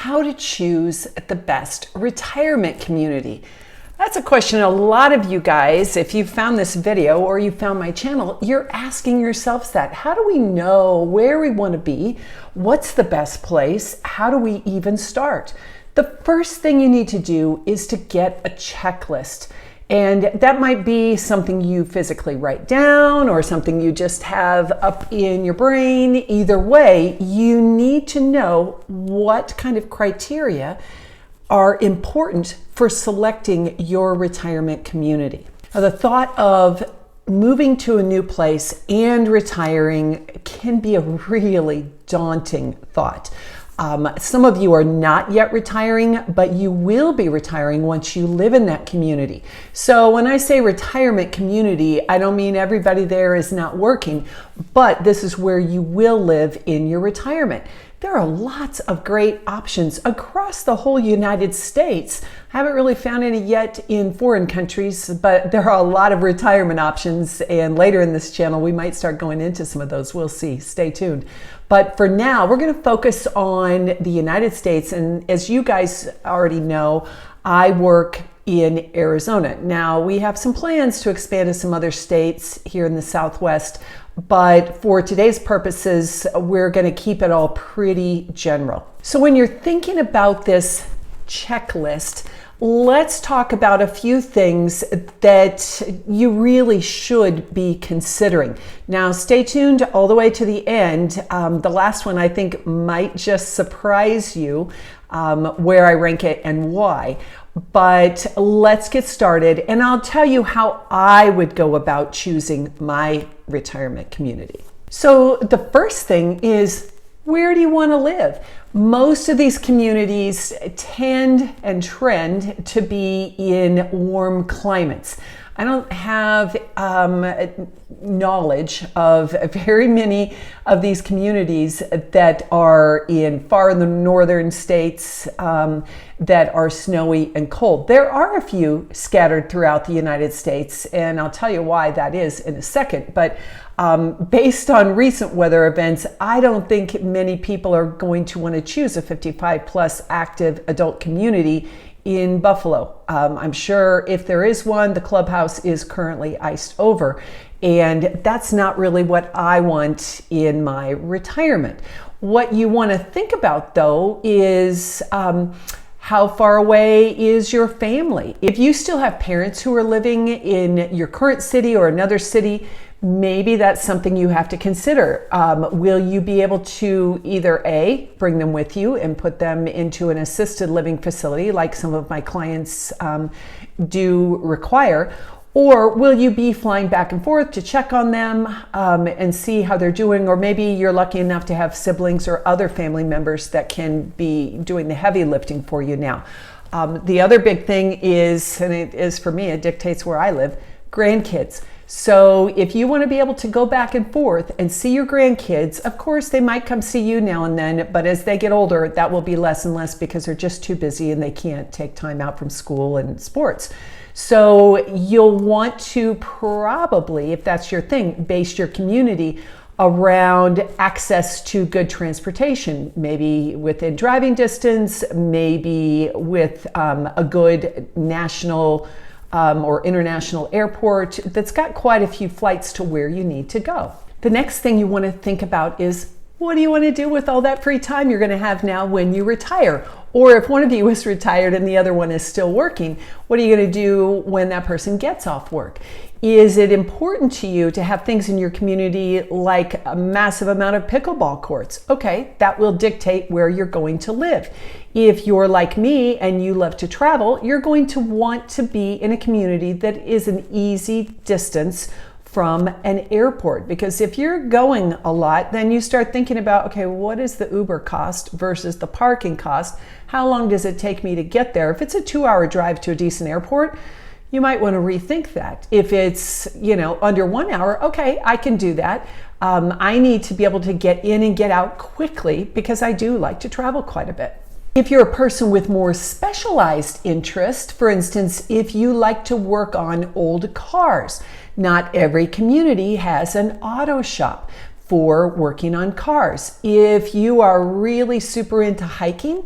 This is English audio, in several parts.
how to choose the best retirement community. That's a question a lot of you guys, if you found this video or you found my channel, you're asking yourselves that. How do we know where we want to be? What's the best place? How do we even start? The first thing you need to do is to get a checklist. And that might be something you physically write down or something you just have up in your brain. Either way, you need to know what kind of criteria are important for selecting your retirement community. Now, the thought of moving to a new place and retiring can be a really daunting thought. Some of you are not yet retiring, but you will be retiring once you live in that community. So when I say retirement community, I don't mean everybody there is not working, but this is where you will live in your retirement. There are lots of great options across the whole United States. I haven't really found any yet in foreign countries, but there are a lot of retirement options, and later in this channel we might start going into some of those. We'll see. Stay tuned. But for now, we're going to focus on the United States, and as you guys already know, I work in Arizona. Now, we have some plans to expand to some other states here in the Southwest, but for today's purposes, we're going to keep it all pretty general. So when you're thinking about this checklist, let's talk about a few things that you really should be considering. Now, stay tuned all the way to the end. The last one I think might just surprise you, where I rank it and why. But let's get started, and I'll tell you how I would go about choosing my retirement community. So the first thing is, where do you want to live? Most of these communities tend and trend to be in warm climates. I don't have knowledge of very many of these communities that are far in the northern states that are snowy and cold. There are a few scattered throughout the United States, and I'll tell you why that is in a second. But based on recent weather events, I don't think many people are going to want to choose a 55 plus active adult community in Buffalo. I'm sure if there is one, the clubhouse is currently iced over. And that's not really what I want in my retirement. What you want to think about, though, is how far away is your family? If you still have parents who are living in your current city or another city, maybe that's something you have to consider. Will you be able to either A, bring them with you and put them into an assisted living facility like some of my clients do require, or will you be flying back and forth to check on them and see how they're doing? Or maybe you're lucky enough to have siblings or other family members that can be doing the heavy lifting for you now. The other big thing is, and it is for me, it dictates where I live, grandkids. So if you want to be able to go back and forth and see your grandkids, of course, they might come see you now and then, but as they get older, that will be less and less because they're just too busy and they can't take time out from school and sports. So you'll want to probably, if that's your thing, base your community around access to good transportation, maybe within driving distance, maybe with a good national or international airport that's got quite a few flights to where you need to go. The next thing you want to think about is, what do you want to do with all that free time you're going to have now when you retire? Or if one of you is retired and the other one is still working, what are you going to do when that person gets off work? Is it important to you to have things in your community like a massive amount of pickleball courts? Okay, that will dictate where you're going to live. If you're like me and you love to travel, you're going to want to be in a community that is an easy distance from an airport, because if you're going a lot, then you start thinking about, okay, what is the Uber cost versus the parking cost? How long does it take me to get there? If it's a 2-hour drive to a decent airport, you might want to rethink that. If it's, under 1 hour, okay, I can do that. I need to be able to get in and get out quickly because I do like to travel quite a bit. If you're a person with more specialized interest, for instance, if you like to work on old cars, not every community has an auto shop for working on cars. If you are really super into hiking,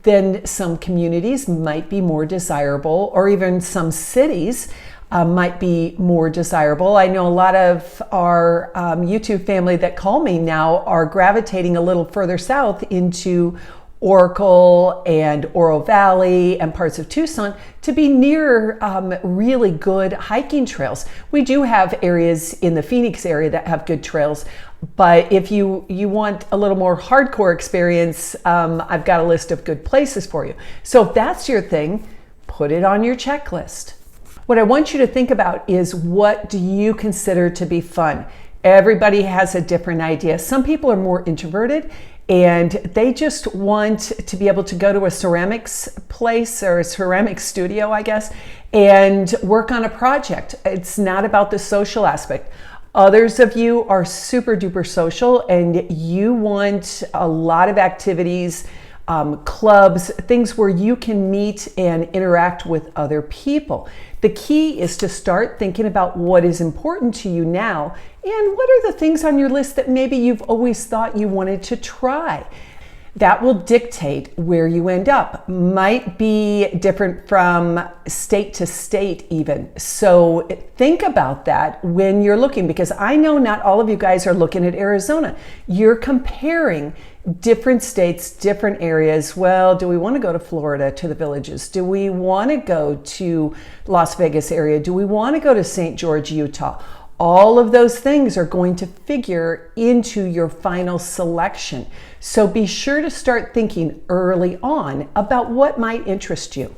then some communities might be more desirable, or even some cities might be more desirable. I know a lot of our YouTube family that call me now are gravitating a little further south into Oracle and Oro Valley and parts of Tucson to be near really good hiking trails. We do have areas in the Phoenix area that have good trails, but if you want a little more hardcore experience, I've got a list of good places for you. So if that's your thing, put it on your checklist. What I want you to think about is, what do you consider to be fun? Everybody has a different idea. Some people are more introverted and they just want to be able to go to a ceramics place or a ceramics studio, I guess, and work on a project. It's not about the social aspect. Others of you are super duper social and you want a lot of activities, clubs, things where you can meet and interact with other people. The key is to start thinking about what is important to you now and what are the things on your list that maybe you've always thought you wanted to try. That will dictate where you end up. Might be different from state to state even. So think about that when you're looking, because I know not all of you guys are looking at Arizona. You're comparing different states, different areas. Well, do we want to go to Florida, to the Villages? Do we want to go to Las Vegas area? Do we want to go to St. George, Utah? All of those things are going to figure into your final selection. So be sure to start thinking early on about what might interest you.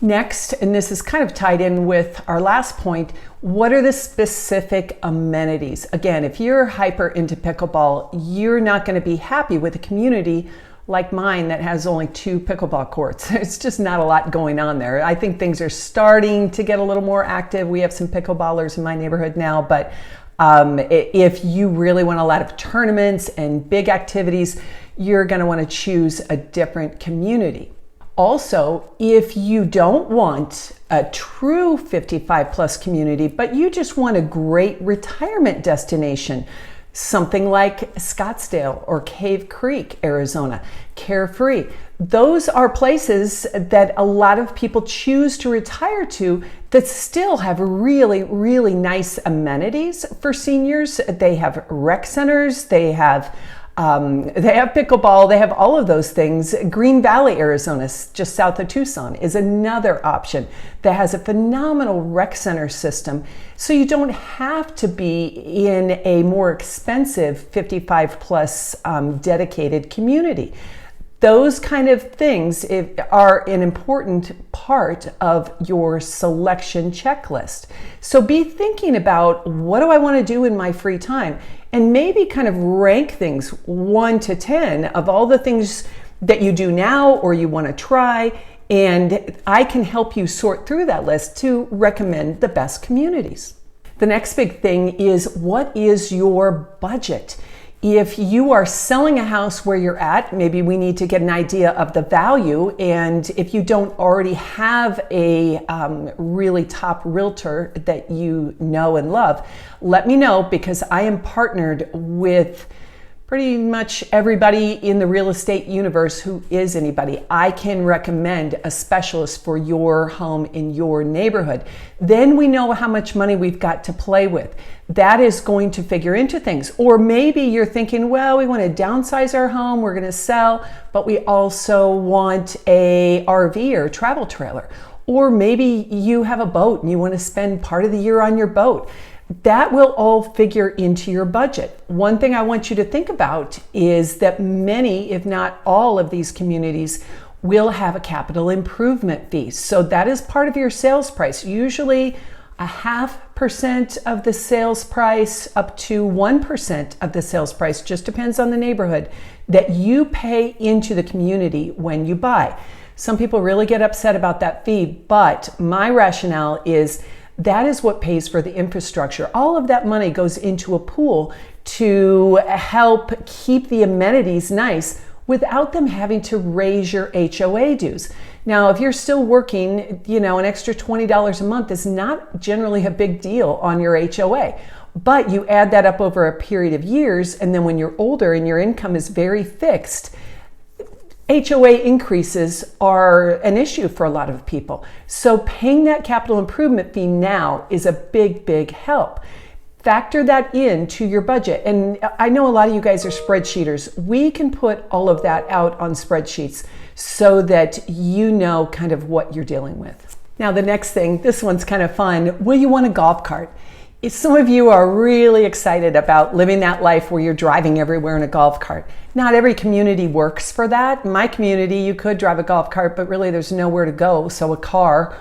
Next, and this is kind of tied in with our last point, what are the specific amenities? Again, if you're hyper into pickleball, you're not going to be happy with a community like mine that has only 2 pickleball courts. It's just not a lot going on there. I think things are starting to get a little more active. We have some pickleballers in my neighborhood now, but if you really want a lot of tournaments and big activities, you're going to want to choose a different community. Also, if you don't want a true 55 plus community, but you just want a great retirement destination, something like Scottsdale or Cave Creek, Arizona, Carefree. Those are places that a lot of people choose to retire to that still have really, really nice amenities for seniors. They have rec centers, they have pickleball, they have all of those things. Green Valley, Arizona, just south of Tucson, is another option that has a phenomenal rec center system. So you don't have to be in a more expensive 55 plus dedicated community. Those kind of things are an important part of your selection checklist. So be thinking about, what do I want to do in my free time? And maybe kind of rank things 1 to 10 of all the things that you do now or you want to try. And I can help you sort through that list to recommend the best communities. The next big thing is, what is your budget? If you are selling a house where you're at, maybe we need to get an idea of the value. And if you don't already have a really top realtor that you know and love, let me know, because I am partnered with pretty much everybody in the real estate universe who is anybody. I can recommend a specialist for your home in your neighborhood. Then we know how much money we've got to play with. That is going to figure into things. Or maybe you're thinking, well, we want to downsize our home, we're going to sell, but we also want a RV or travel trailer. Or maybe you have a boat and you want to spend part of the year on your boat. That will all figure into your budget. One thing I want you to think about is that many, if not all, of these communities will have a capital improvement fee. So that is part of your sales price. Usually 0.5% of the sales price up to 1% of the sales price, just depends on the neighborhood, that you pay into the community when you buy. Some people really get upset about that fee, but my rationale is that is what pays for the infrastructure. All of that money goes into a pool to help keep the amenities nice without them having to raise your HOA dues. Now, if you're still working, an extra $20 a month is not generally a big deal on your HOA. But you add that up over a period of years, and then when you're older and your income is very fixed, HOA increases are an issue for a lot of people. So paying that capital improvement fee now is a big, big help. Factor that into your budget. And I know a lot of you guys are spreadsheeters. We can put all of that out on spreadsheets so that you know kind of what you're dealing with. Now, the next thing, this one's kind of fun. Will you want a golf cart? Some of you are really excited about living that life where you're driving everywhere in a golf cart. Not every community works for that. In my community, you could drive a golf cart, but really there's nowhere to go. So a car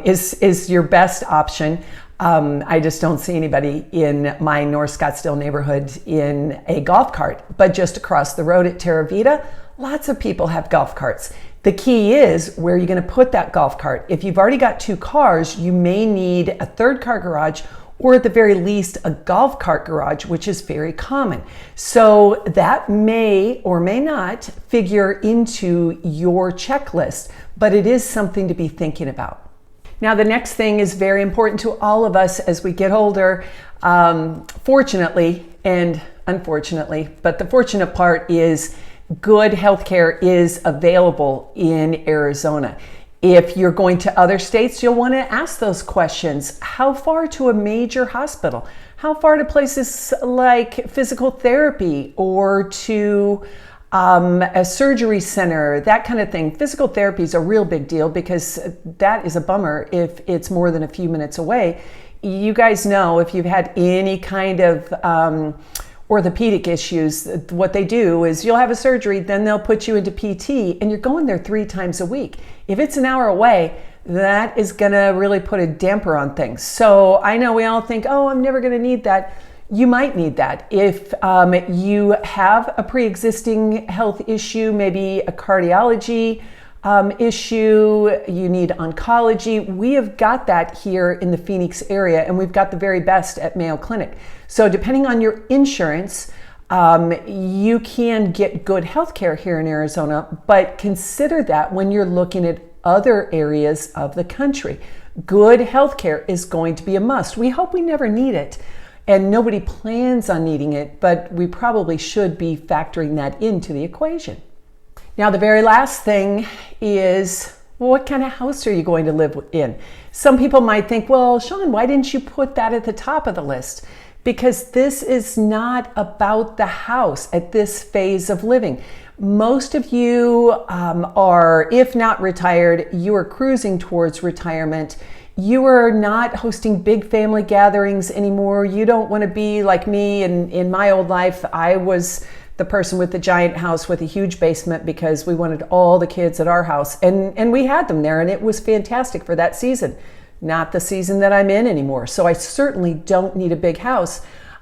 is your best option. I just don't see anybody in my North Scottsdale neighborhood in a golf cart. But just across the road at Terra Vita, lots of people have golf carts. The key is where you're going to put that golf cart. If you've already got 2 cars, you may need a 3rd car garage, or at the very least a golf cart garage, which is very common. So that may or may not figure into your checklist, but it is something to be thinking about. Now, the next thing is very important to all of us as we get older. Fortunately and unfortunately, but the fortunate part is good healthcare is available in Arizona. If you're going to other states, you'll want to ask those questions. How far to a major hospital? How far to places like physical therapy or to a surgery center, that kind of thing? Physical therapy is a real big deal because that is a bummer if it's more than a few minutes away. You guys know if you've had any kind of orthopedic issues, what they do is you'll have a surgery, then they'll put you into PT, and you're going there 3 times a week. If it's an hour away, that is gonna really put a damper on things. So I know we all think, oh, I'm never gonna need that. You might need that. If you have a pre-existing health issue, maybe a cardiology issue, you need oncology, we have got that here in the Phoenix area, and we've got the very best at Mayo Clinic. So depending on your insurance, you can get good health care here in Arizona, but consider that when you're looking at other areas of the country. Good health care is going to be a must. We hope we never need it, and nobody plans on needing it, but we probably should be factoring that into the equation. Now, the very last thing is, what kind of house are you going to live in? Some people might think, well, Shawn, why didn't you put that at the top of the list? Because this is not about the house at this phase of living. Most of you are, if not retired, you are cruising towards retirement. You are not hosting big family gatherings anymore. You don't want to be like me. In my old life, I was the person with the giant house with a huge basement because we wanted all the kids at our house, and we had them there, and it was fantastic for that season. Not the season that I'm in anymore. So I certainly don't need a big house.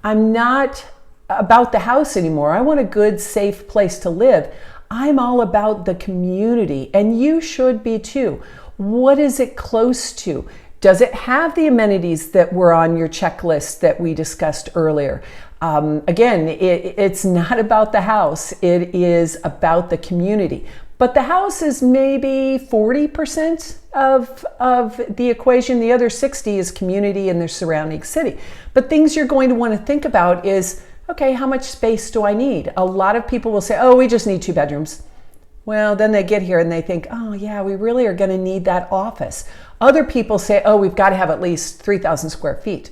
I'm not about the house anymore. I want a good, safe place to live. I'm all about the community, and you should be too. What is it close to? Does it have the amenities that were on your checklist that we discussed earlier? Again, it's not about the house. It is about the community. But the house is maybe 40% of the equation. The other 60 is community and the surrounding city. But things you're going to want to think about is, okay, how much space do I need? A lot of people will say, oh, we just need 2 bedrooms. Well, then they get here and they think, oh yeah, we really are going to need that office. Other people say, oh, we've got to have at least 3,000 square feet.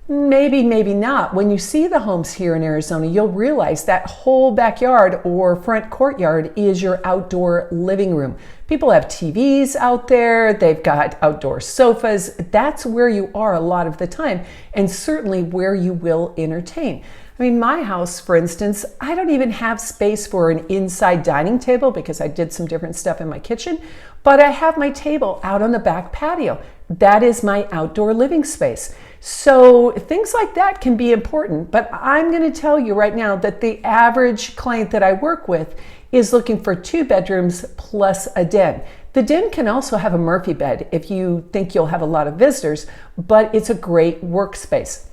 Maybe, maybe not. When you see the homes here in Arizona, you'll realize that whole backyard or front courtyard is your outdoor living room. People have TVs out there, they've got outdoor sofas. That's where you are a lot of the time, and certainly where you will entertain. I mean, my house, for instance, I don't even have space for an inside dining table because I did some different stuff in my kitchen, but I have my table out on the back patio. That is my outdoor living space. So things like that can be important, but I'm going to tell you right now that the average client that I work with is looking for 2 bedrooms plus a den. The den can also have a Murphy bed if you think you'll have a lot of visitors, but it's a great workspace.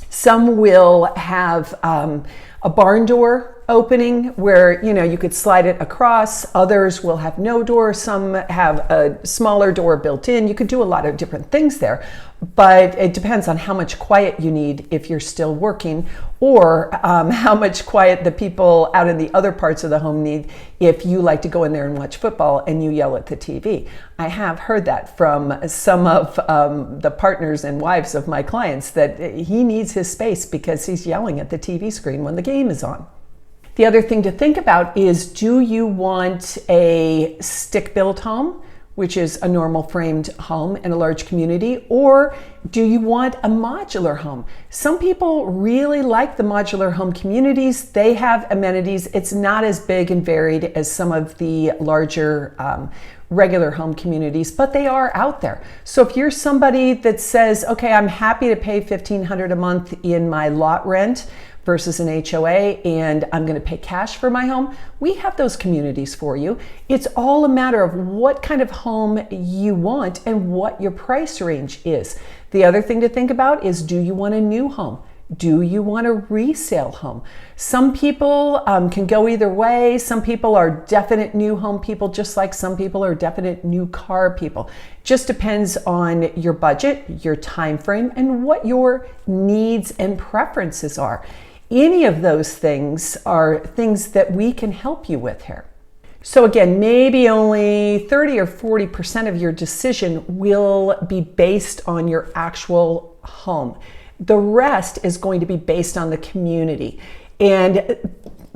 Some will have a barn door opening where, you could slide it across. Others will have no door. Some have a smaller door built in. You could do a lot of different things there, but it depends on how much quiet you need if you're still working, or how much quiet the people out in the other parts of the home need if you like to go in there and watch football and you yell at the TV. I have heard that from some of the partners and wives of my clients, that he needs his space because he's yelling at the TV screen when the game is on. The other thing to think about is, do you want a stick-built home, which is a normal framed home in a large community, or do you want a modular home? Some people really like the modular home communities. They have amenities. It's not as big and varied as some of the larger regular home communities, but they are out there. So if you're somebody that says, okay, I'm happy to pay $1,500 a month in my lot rent versus an HOA, and I'm going to pay cash for my home, we have those communities for you. It's all a matter of what kind of home you want and what your price range is. The other thing to think about is, do you want a new home? Do you want a resale home? Some people can go either way. Some people are definite new home people, just like some people are definite new car people. Just depends on your budget, your time frame, and what your needs and preferences are. Any of those things are things that we can help you with here. So again, maybe only 30 or 40% of your decision will be based on your actual home. The rest is going to be based on the community. And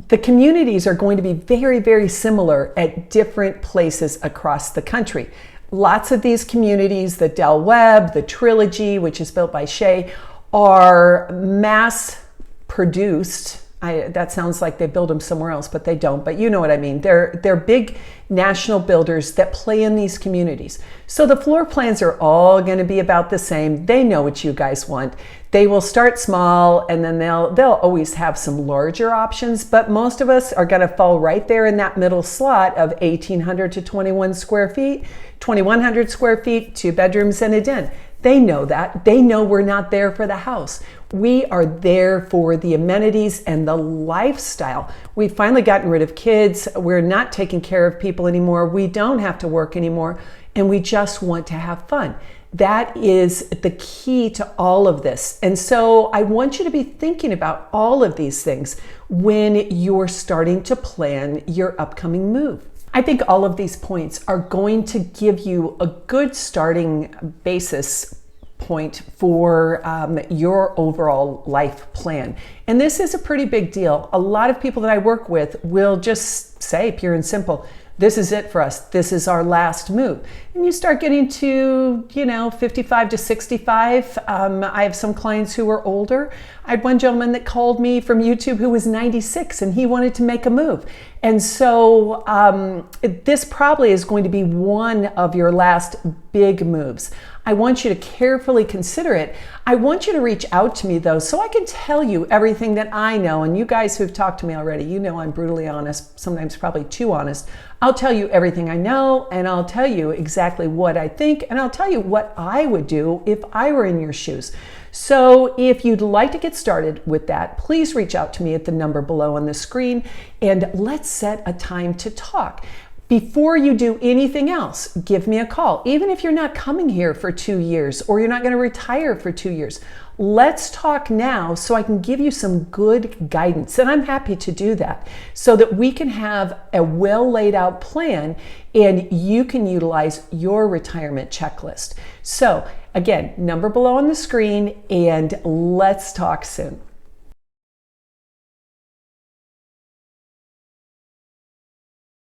the communities are going to be very, very similar at different places across the country. Lots of these communities, the Del Webb, the Trilogy, which is built by Shea, are mass produced. That sounds like they build them somewhere else, but they don't. But you know what I mean. They're big national builders that play in these communities. So the floor plans are all going to be about the same. They know what you guys want. They will start small, and then they'll always have some larger options. But most of us are going to fall right there in that middle slot of 1,800 to 2,100 square feet, 2 bedrooms and a den. They know that. They know we're not there for the house. We are there for the amenities and the lifestyle. We've finally gotten rid of kids. We're not taking care of people anymore. We don't have to work anymore, and we just want to have fun. That is the key to all of this. And so I want you to be thinking about all of these things when you're starting to plan your upcoming move. I think all of these points are going to give you a good starting basis point for your overall life plan. And this is a pretty big deal. A lot of people that I work with will just say, pure and simple, this is it for us. This is our last move. And you start getting to, 55 to 65. I have some clients who are older. I had one gentleman that called me from YouTube who was 96, and he wanted to make a move. And so this probably is going to be one of your last big moves. I want you to carefully consider it. I want you to reach out to me though, so I can tell you everything that I know. And you guys who've talked to me already, you know I'm brutally honest, sometimes probably too honest. I'll tell you everything I know, and I'll tell you exactly what I think, and I'll tell you what I would do if I were in your shoes. So if you'd like to get started with that, please reach out to me at the number below on the screen, and let's set a time to talk. Before you do anything else, give me a call. Even if you're not coming here for 2 years, or you're not going to retire for 2 years, let's talk now so I can give you some good guidance. And I'm happy to do that so that we can have a well laid out plan and you can utilize your retirement checklist. So again, number below on the screen, and let's talk soon.